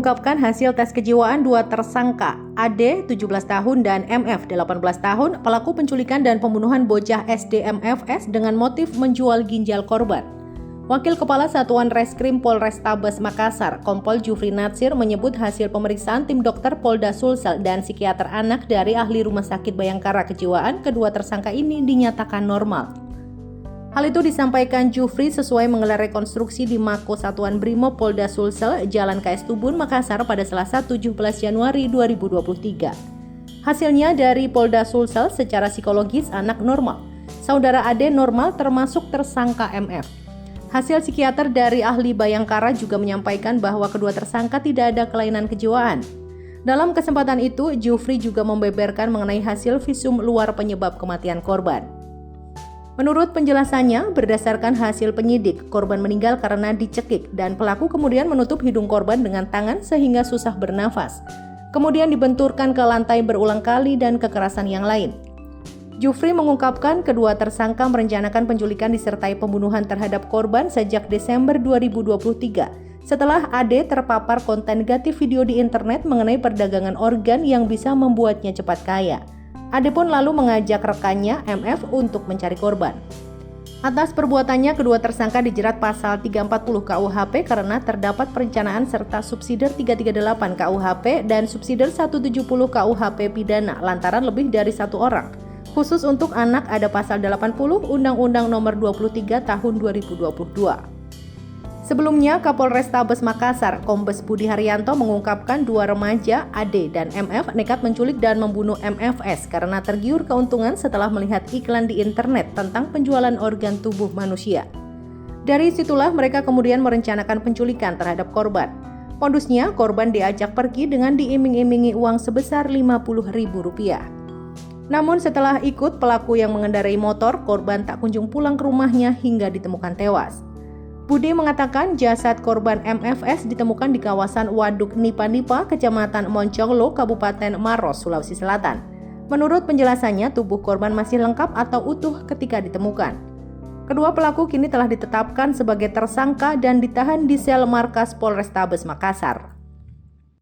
mengungkapkan hasil tes kejiwaan dua tersangka, AD 17 tahun dan MF 18 tahun, pelaku penculikan dan pembunuhan bocah SD MFS dengan motif menjual ginjal korban. Wakil Kepala Satuan Reskrim Polrestabes Makassar, Kompol Jufri Natsir menyebut hasil pemeriksaan tim dokter Polda Sulsel dan psikiater anak dari ahli Rumah Sakit Bayangkara Kejiwaan, kedua tersangka ini dinyatakan normal. Hal itu disampaikan Jufri sesuai menggelar rekonstruksi di Mako Satuan Brimob Polda Sulsel, Jalan KS Tubun, Makassar pada Selasa 17 Januari 2023. Hasilnya dari Polda Sulsel secara psikologis anak normal. Saudara Ade normal termasuk tersangka MF. Hasil psikiater dari ahli Bayangkara juga menyampaikan bahwa kedua tersangka tidak ada kelainan kejiwaan. Dalam kesempatan itu, Jufri juga membeberkan mengenai hasil visum luar penyebab kematian korban. Menurut penjelasannya, berdasarkan hasil penyidik, korban meninggal karena dicekik dan pelaku kemudian menutup hidung korban dengan tangan sehingga susah bernafas. Kemudian dibenturkan ke lantai berulang kali dan kekerasan yang lain. Jufri mengungkapkan kedua tersangka merencanakan penculikan disertai pembunuhan terhadap korban sejak Desember 2023 setelah Ade terpapar konten negatif video di internet mengenai perdagangan organ yang bisa membuatnya cepat kaya. Ade pun lalu mengajak rekannya MF untuk mencari korban. Atas perbuatannya, kedua tersangka dijerat pasal 340 KUHP karena terdapat perencanaan serta subsidiar 338 KUHP dan subsidiar 170 KUHP pidana lantaran lebih dari satu orang. Khusus untuk anak ada pasal 80 Undang-Undang Nomor 23 Tahun 2022. Sebelumnya, Kapolrestabes Makassar, Kombes Budi Haryanto mengungkapkan dua remaja, AD dan MF, nekat menculik dan membunuh MFS karena tergiur keuntungan setelah melihat iklan di internet tentang penjualan organ tubuh manusia. Dari situlah mereka kemudian merencanakan penculikan terhadap korban. Modusnya, korban diajak pergi dengan diiming-imingi uang sebesar Rp50.000. Namun setelah ikut pelaku yang mengendarai motor, korban tak kunjung pulang ke rumahnya hingga ditemukan tewas. Budi mengatakan jasad korban MFS ditemukan di kawasan Waduk Nipa-Nipa, Kecamatan Monconglo, Kabupaten Maros, Sulawesi Selatan. Menurut penjelasannya, tubuh korban masih lengkap atau utuh ketika ditemukan. Kedua pelaku kini telah ditetapkan sebagai tersangka dan ditahan di sel markas Polrestabes Makassar.